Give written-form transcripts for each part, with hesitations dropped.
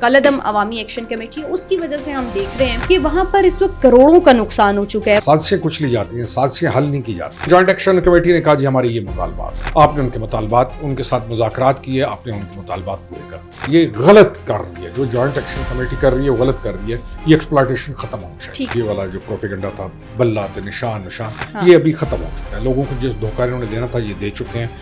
कलदम अवामी action committee, उसकी वजह से हम देख रहे हैं कि वहाँ पर इस वक्त करोड़ों का नुकसान हो चुका है। साजिशें कुछ ली जाती हैं, साजिशें हल नहीं की जाती। जॉइंट एक्शन कमेटी ने कहा जी हमारे ये मुतालबात, आपने उनके मुतालबात उनके साथ मुज़ाकरात किए, आपने उनके मुतालबात पूरे कर। ये गलत कर रही है, जो जॉइंट एक्शन कमेटी कर रही है वो गलत कर रही है। ये एक्सप्लॉयटेशन खत्म होनी चाहिए। ये वाला जो प्रोपेगेंडा था, बल्ला निशान, ये अभी खत्म हो चुका है। लोगों को जिस धोखा इन्होंने देना था ये दे चुके हैं।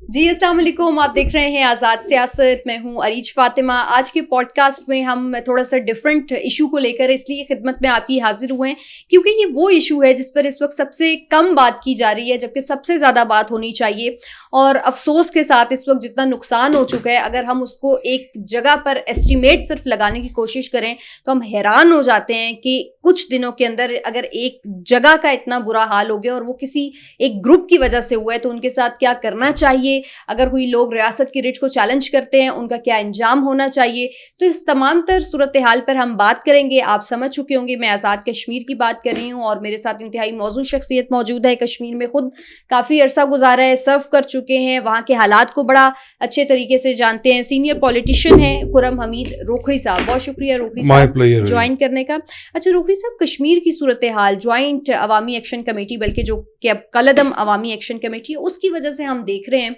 जी अस्सलाम वालेकुम, आप देख रहे हैं आज़ाद सियासत। मैं हूं अरीज फातिमा। आज के पॉडकास्ट में हम थोड़ा सा डिफरेंट इशू को लेकर इसलिए खिदमत में आपकी हाजिर हुए हैं क्योंकि ये वो इशू है जिस पर इस वक्त सबसे कम बात की जा रही है, जबकि सबसे ज़्यादा बात होनी चाहिए। और अफसोस के साथ इस वक्त जितना नुकसान हो चुका है, अगर हम उसको एक जगह पर एस्टिमेट सिर्फ लगाने की कोशिश करें तो हम हैरान हो जाते हैं कि कुछ दिनों के अंदर अगर एक जगह का इतना बुरा हाल हो गया और वो किसी एक ग्रुप की वजह से हुआ है तो उनके साथ क्या करना चाहिए, अगर हुई लोग रियासत की रिट को चैलेंज करते हैं उनका क्या अंजाम होना चाहिए। तो इस तमाम तर सूरत हाल पर हम बात करेंगे। आप समझ चुके होंगे मैं आज़ाद कश्मीर की बात कर रही हूँ और मेरे साथ इंतहाई मौजूद शख्सियत मौजूद है। कश्मीर में खुद काफ़ी अरसा गुजारा है, सर्व कर चुके हैं, वहाँ के हालात को बड़ा अच्छे तरीके से जानते हैं। सीनियर पॉलिटिशियन हैं खुर्रम हमीद रोखड़ी साहब। बहुत शुक्रिया रोखड़ी साहब ज्वाइन करने का। अच्छा रोखड़ी साहब, कश्मीर की सूरत हाल, ज्वाइंट अवामी एक्शन कमेटी बल्कि जो कि अब कलदम अवामी एक्शन कमेटी है, उसकी वजह से हम देख रहे हैं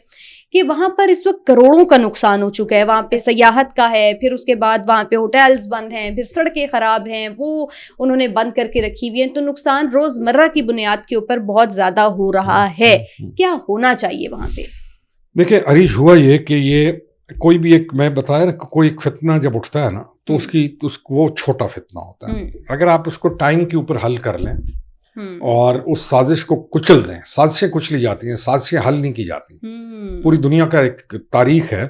कि वहाँ पर इस वक्त करोड़ों का नुकसान हो चुका है। वहाँ पे सयाहत का है, फिर उसके बाद वहाँ पे होटल्स बंद हैं, फिर सड़कें ख़राब हैं, वो उन्होंने बंद करके रखी हुई हैं। तो नुकसान रोज़मर्रा की बुनियाद के ऊपर बहुत ज़्यादा हो रहा है। क्या होना चाहिए वहाँ पे? देखिए अरीज, हुआ ये कि ये कोई भी एक, मैं बताया ना, कोई एक फितना जब उठता है ना तो वो छोटा फितना होता है। अगर आप उसको टाइम के ऊपर हल कर लें और उस साजिश को कुचल दें। साजिशें कुचली जाती हैं, साजिशें हल नहीं की जाती। पूरी दुनिया का एक तारीख है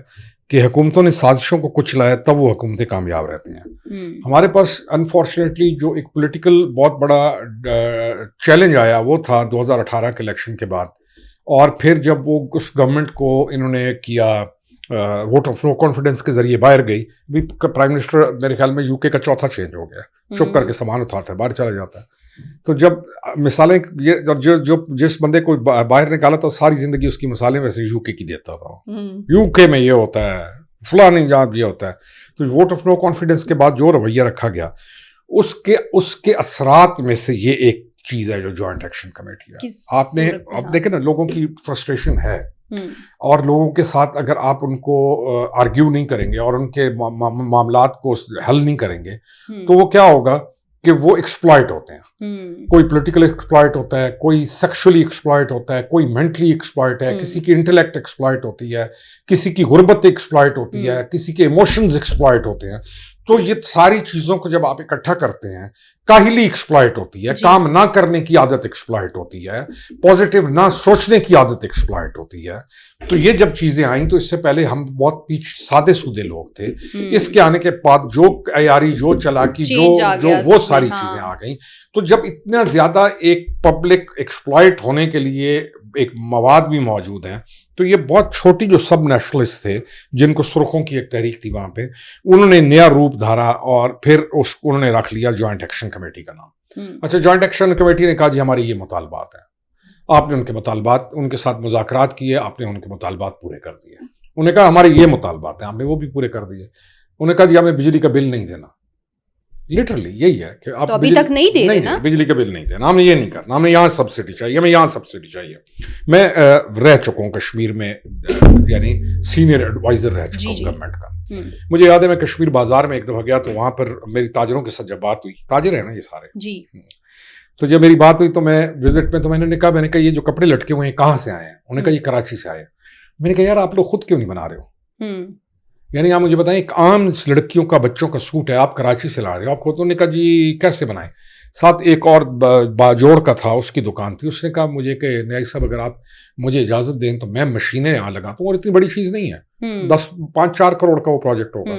कि हुकूमतों ने साजिशों को कुचला है तब वो हुकूमतें कामयाब रहती हैं। हमारे पास अनफॉर्चुनेटली जो एक पॉलिटिकल बहुत बड़ा चैलेंज आया वो था 2018 के इलेक्शन के बाद। और फिर जब वो उस गवर्नमेंट को इन्होंने किया वोट ऑफ नो कॉन्फिडेंस के जरिए बाहर गई। अभी प्राइम मिनिस्टर मेरे ख्याल में यूके का चौथा चेंज हो गया, चुप करके सामान उठाता है, बाहर चला जाता है। तो जब मिसालें ये जो जिस बंदे को बाहर निकाला था सारी जिंदगी उसकी मिसालें वैसे यूके की देता था। यूके में ये होता है, फलानी जहाँ ये होता है। तो वोट ऑफ नो कॉन्फिडेंस के बाद जो रवैया रखा गया उसके असरात में से ये एक चीज है जो जॉइंट एक्शन कमेटी है। आपने अब देखे ना, लोगों की फ्रस्ट्रेशन है और लोगों के साथ अगर आप उनको आर्ग्यू नहीं करेंगे और उनके मामलात को हल नहीं करेंगे तो वो क्या होगा कि वो एक्सप्लॉइट होते हैं। कोई पॉलिटिकल एक्सप्लॉइट होता है, कोई सेक्सुअली एक्सप्लॉइट होता है, कोई मेंटली एक्सप्लॉइट है, किसी की इंटेलेक्ट एक्सप्लॉइट होती है, किसी की गुर्बत एक्सप्लॉइट होती है, किसी के इमोशंस एक्सप्लॉइट होते हैं। तो ये सारी चीजों को जब आप इकट्ठा करते हैं, काहिली एक्सप्लॉइट होती है, काम ना करने की आदत एक्सप्लॉइट होती है, पॉजिटिव ना सोचने की आदत एक्सप्लॉइट होती है। तो ये जब चीजें आई तो इससे पहले हम बहुत पीछे सादे सूदे लोग थे। इसके आने के बाद जो अयारी, जो चलाकी, जो वो सारी चीजें आ गई। तो जब इतना ज्यादा एक पब्लिक एक्सप्लॉइट होने के लिए एक मवाद भी मौजूद है तो ये बहुत छोटी जो सब नेशनलिस्ट थे जिनको सुर्खों की एक तहरीक थी वहां पे, उन्होंने नया रूप धारा और फिर उसको उन्होंने रख लिया जॉइंट एक्शन कमेटी का नाम। अच्छा, जॉइंट एक्शन कमेटी ने कहा जी हमारे ये मुतालबात हैं, आपने उनके मुतालबात उनके साथ मुज़ाकरात किए, आपने उनके मुतालबात पूरे कर दिए। उन्होंने कहा हमारे ये मुतालबात हैं, आपने वो भी पूरे कर दिए। उन्होंने कहा जी हमें बिजली का बिल नहीं देना। लिटरली यही है कि आप तो अभी तक नहीं दे रहे ना, बिजली का बिल नहीं देना, हमें ये नहीं करना, हमें यहाँ सब्सिडी चाहिए, हमें यहाँ सब्सिडी चाहिए। मैं रह चुका हूँ कश्मीर में, यानी सीनियर एडवाइजर रह चुका हूँ गवर्नमेंट का। मुझे याद है मैं कश्मीर बाजार में एक दफा गया तो वहां पर मेरी ताजरों के साथ जब बात हुई, ताजर है ना ये सारे जी, तो जब मेरी बात हुई तो मैं विजिट में, तो मैंने कहा ये जो कपड़े लटके हुए हैं कहाँ से आए हैं? उन्होंने कहा ये कराची से आए। मैंने कहा यार आप लोग खुद क्यों नहीं बना रहे हो? यानी आप मुझे बताएं, एक आम लड़कियों का, बच्चों का सूट है, आप कराची से ला रहे हो, आप खुद। उन्होंने कहा जी कैसे बनाएं? साथ एक और बाजोड़ का था, उसकी दुकान थी, उसने कहा मुझे कि न्याय साहब अगर आप मुझे इजाजत दें तो मैं मशीनें यहाँ लगाता हूँ, और इतनी बड़ी चीज़ नहीं है, 5-4 करोड़ का वो प्रोजेक्ट होगा।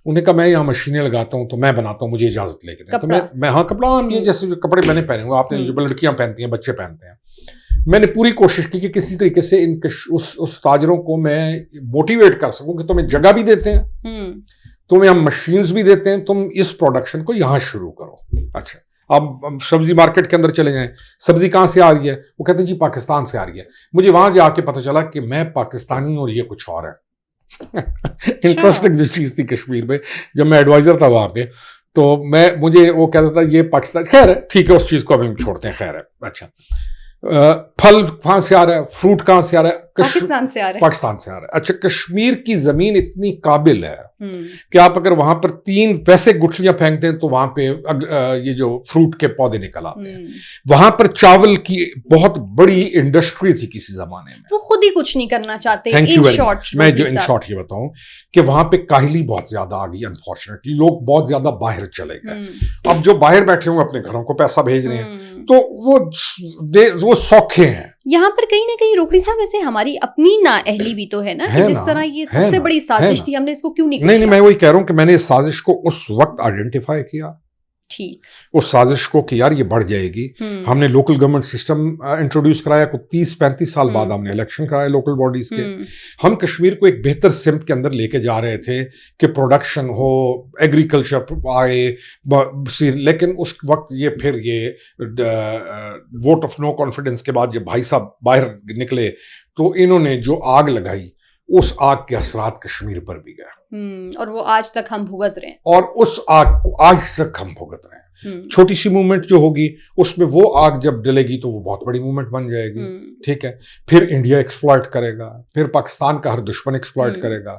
उन्हें कहा मैं यहाँ मशीनें लगाता हूँ तो मैं बनाता हूँ, मुझे इजाजत लेके दें। तो मैं हाँ कपड़ा, ये जैसे जो कपड़े मैंने पहने हुए, आपने जो लड़कियां पहनती हैं, बच्चे पहनते हैं, मैंने पूरी कोशिश की कि किसी तरीके से उस ताजरों को मैं मोटिवेट कर सकूं कि तुम्हें जगह भी देते हैं, तुम्हें हम मशीन्स भी देते हैं, तुम इस प्रोडक्शन को यहाँ शुरू करो। अच्छा, अब सब्जी मार्केट के अंदर चले जाएं, सब्जी कहाँ से आ रही है? वो कहते हैं जी पाकिस्तान से आ रही है। मुझे वहां जाके पता चला कि मैं पाकिस्तानी और ये कुछ और है। انٹرسٹنگ جو چیز تھی کشمیر میں، جب میں ایڈوائزر تھا وہاں پہ، تو مجھے وہ کہتا تھا یہ پاکستان، خیر ہے ٹھیک ہے اس چیز کو ابھی ہم چھوڑتے ہیں، خیر ہے اچھا، پھل کہاں سے آ رہا ہے، فروٹ کہاں سے آ رہا ہے، پاکستان سے آ رہا ہے، پاکستان سے آ رہا ہے. اچھا کشمیر کی زمین اتنی قابل ہے کہ آپ اگر وہاں پر 3 پیسے گٹھلیاں پھینکتے ہیں تو وہاں پہ یہ جو فروٹ کے پودے نکل آتے ہیں. وہاں پر چاول کی بہت بڑی انڈسٹری تھی کسی زمانے میں. وہ خود ہی کچھ نہیں کرنا چاہتے. میں جو ان شارٹ یہ بتاؤں کہ وہاں پہ کاہلی بہت زیادہ آ گئی، انفارچونیٹلی لوگ بہت زیادہ باہر چلے گئے. اب جو باہر بیٹھے ہوئے اپنے گھروں کو پیسہ بھیج رہے ہیں تو وہ سوکھے ہیں. یہاں پر کہیں نہ کہیں روکڑی صاحب ویسے ہماری اپنی نااہلی بھی تو ہے نا، کہ جس طرح یہ سب سے بڑی سازش تھی، ہم نے اس کو کیوں نہیں میں وہی کہہ رہا ہوں کہ میں نے اس سازش کو اس وقت آئیڈینٹیفائی کیا، ٹھیک، اس سازش کو کہ یار یہ بڑھ جائے گی. ہم نے لوکل گورنمنٹ سسٹم انٹروڈیوس کرایا، کو 30-35 سال بعد ہم نے الیکشن کرائے لوکل باڈیز کے. ہم کشمیر کو ایک بہتر سمت کے اندر لے کے جا رہے تھے کہ پروڈکشن ہو، ایگریکلچر آئے، لیکن اس وقت یہ پھر یہ ووٹ آف نو کانفیڈنس کے بعد جب بھائی صاحب باہر نکلے تو انہوں نے جو آگ لگائی، اس آگ کے اثرات کشمیر پر بھی گئے، اور وہ آج تک ہم بھگت رہے ہیں، اور اس آگ کو آج تک ہم بھگت رہے ہیں. چھوٹی سی موومنٹ جو ہوگی اس میں وہ آگ جب ڈلے گی تو وہ بہت بڑی موومنٹ بن جائے گی. ٹھیک ہے، پھر انڈیا ایکسپلائٹ کرے گا، پھر پاکستان کا ہر دشمن ایکسپلائٹ کرے گا،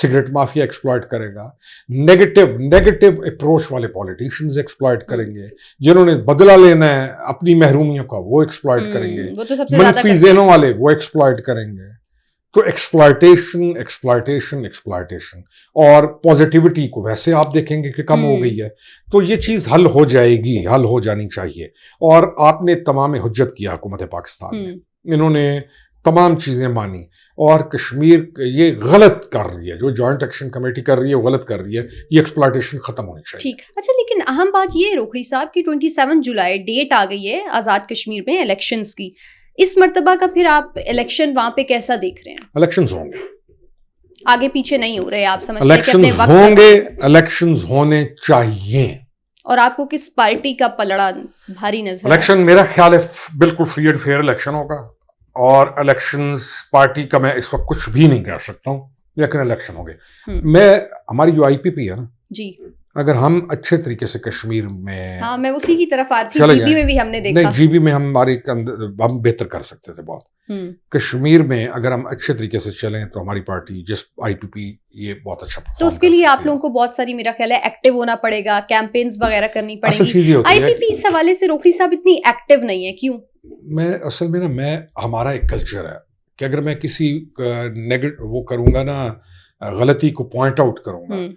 سگریٹ مافیا ایکسپلائٹ کرے گا، نیگیٹو اپروچ والے پولیٹیشینز ایکسپلائٹ کریں گے، جنہوں نے بدلہ لینا ہے اپنی محرومیوں کا وہ ایکسپلائٹ کریں گے، منفی ذہنوں والے وہ ایکسپلائٹ کریں گے. تو ایکسپلائٹیشن اور پازیٹیوٹی کو ویسے آپ دیکھیں گے کہ کم ہو گئی ہے. تو یہ چیز حل ہو جائے گی، حل ہو جانی چاہیے. اور آپ نے تمام حجت کیا حکومت پاکستان نے، انہوں نے تمام چیزیں مانی، اور کشمیر یہ غلط کر رہی ہے، جو جوائنٹ ایکشن کمیٹی کر رہی ہے وہ غلط کر رہی ہے. یہ ایکسپلائٹیشن ختم ہونی چاہیے. ٹھیک، اچھا، لیکن اہم بات یہ روکڑی صاحب کی 27 جولائی ڈیٹ آ گئی ہے آزاد کشمیر میں الیکشنز کی. اس مرتبہ کا پھر آپ الیکشن وہاں پہ کیسا دیکھ رہے ہیں؟ الیکشنز ہوں گے، آگے پیچھے نہیں ہو رہے، آپ سمجھتے ہیں کہ الیکشنز اپنے وقت ہوں گے، الیکشنز ہونے چاہیے. اور آپ کو کس پارٹی کا پلڑا بھاری نظر؟ الیکشن میرا خیال ہے بالکل فری اینڈ فیئر الیکشن ہوگا، اور الیکشنز پارٹی کا میں اس وقت کچھ بھی نہیں کہہ سکتا ہوں، لیکن الیکشن ہو گئے. ہماری جو آئی پی پی ہے نا جی، اگر ہم اچھے طریقے سے کشمیر میں، ہاں میں اسی کی طرف آ رہی تھی، جی بی میں بھی ہم نے دیکھا، نہیں جی بی میں ہم بہتر کر سکتے تھے بہت. کشمیر میں اگر ہم اچھے طریقے سے چلیں تو ہماری پارٹی جس آئی پی پی یہ بہت اچھا. تو اس کے لیے آپ لوگوں کو بہت ساری میرا خیال ہے ایکٹیو ہونا پڑے گا، کیمپینز وغیرہ کرنی پڑیں گی. آئی پی پی اس حوالے سے روکڑی صاحب اتنی ایکٹیو نہیں ہے، کیوں؟ اصل میں نا ہمارا ایک کلچر ہے کہ اگر میں کسی وہ کروں گا نا، غلطی کو پوائنٹ آؤٹ کروں گا،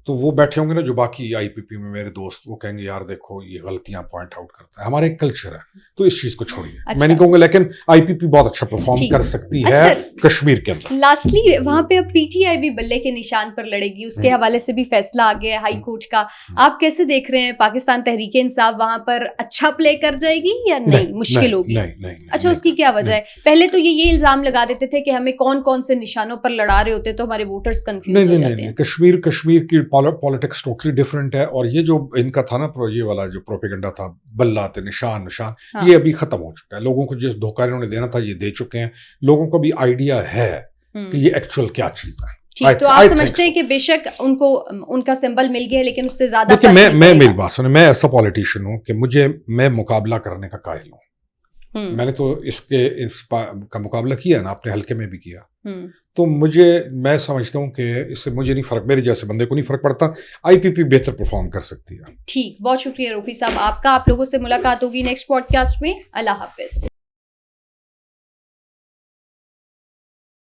تو وہ بیٹھے ہوں گے نا جو باقی آئی پی پی میں میرے دوست، وہ کہیں گے یار دیکھو یہ غلطیاں پوائنٹ آؤٹ کرتا ہے. ہمارا ایک کلچر ہے، تو اس چیز کو چھوڑیے. میں نہیں کہوں گا، لیکن آئی پی پی بہت اچھا پرفارم کر سکتی ہے کشمیر کے اندر. لاسٹلی وہاں پہ اب پی ٹی آئی بھی بلے کے نشان پر لڑے گی، اس کے حوالے سے بھی فیصلہ آ گیا ہے ہائی کورٹ کا. آپ کیسے دیکھ رہے ہیں؟ پاکستان تحریک انصاف وہاں پر اچھا پلے کر جائے گی یا نہیں، مشکل ہوگی؟ اچھا، اس کی کیا وجہ ہے؟ پہلے تو یہ الزام لگا دیتے تھے کہ ہمیں کون کون سے نشانوں پر لڑا رہے ہوتے تو ہمارے ووٹرز کنفیوز ہو جاتے ہیں. کشمیر کی پالیٹکس ٹوٹلی ڈفرینٹ ہے، اور یہ جو ان کا تھا نا یہ والا جو پروپیگنڈا تھا، بلات نشان یہ ابھی ختم ہو چکا ہے. لوگوں کو جس دھوکہ انہوں نے دینا تھا یہ دے چکے ہیں. لوگوں کو بھی آئیڈیا ہے کہ یہ ایکچوئل کیا چیز ہے. ٹھیک، تو آپ سمجھتے ہیں کہ بے شک ان کو ان کا سمبل مل گیا، لیکن اس سے زیادہ میں میری بات سنیں، میں ایسا پالیٹیشین ہوں کہ میں مقابلہ کرنے کا قائل ہوں. میں نے تو اس کا مقابلہ کیا نا، اپنے حلقے میں بھی کیا. تو میں سمجھتا ہوں کہ اس سے مجھے نہیں فرق، میرے جیسے بندے کو نہیں فرق پڑتا. آئی پی پی بہتر پرفارم کر سکتی ہے. ٹھیک، بہت شکریہ روکڑی صاحب آپ کا. آپ لوگوں سے ملاقات ہوگی نیکسٹ پوڈ کاسٹ میں. اللہ حافظ.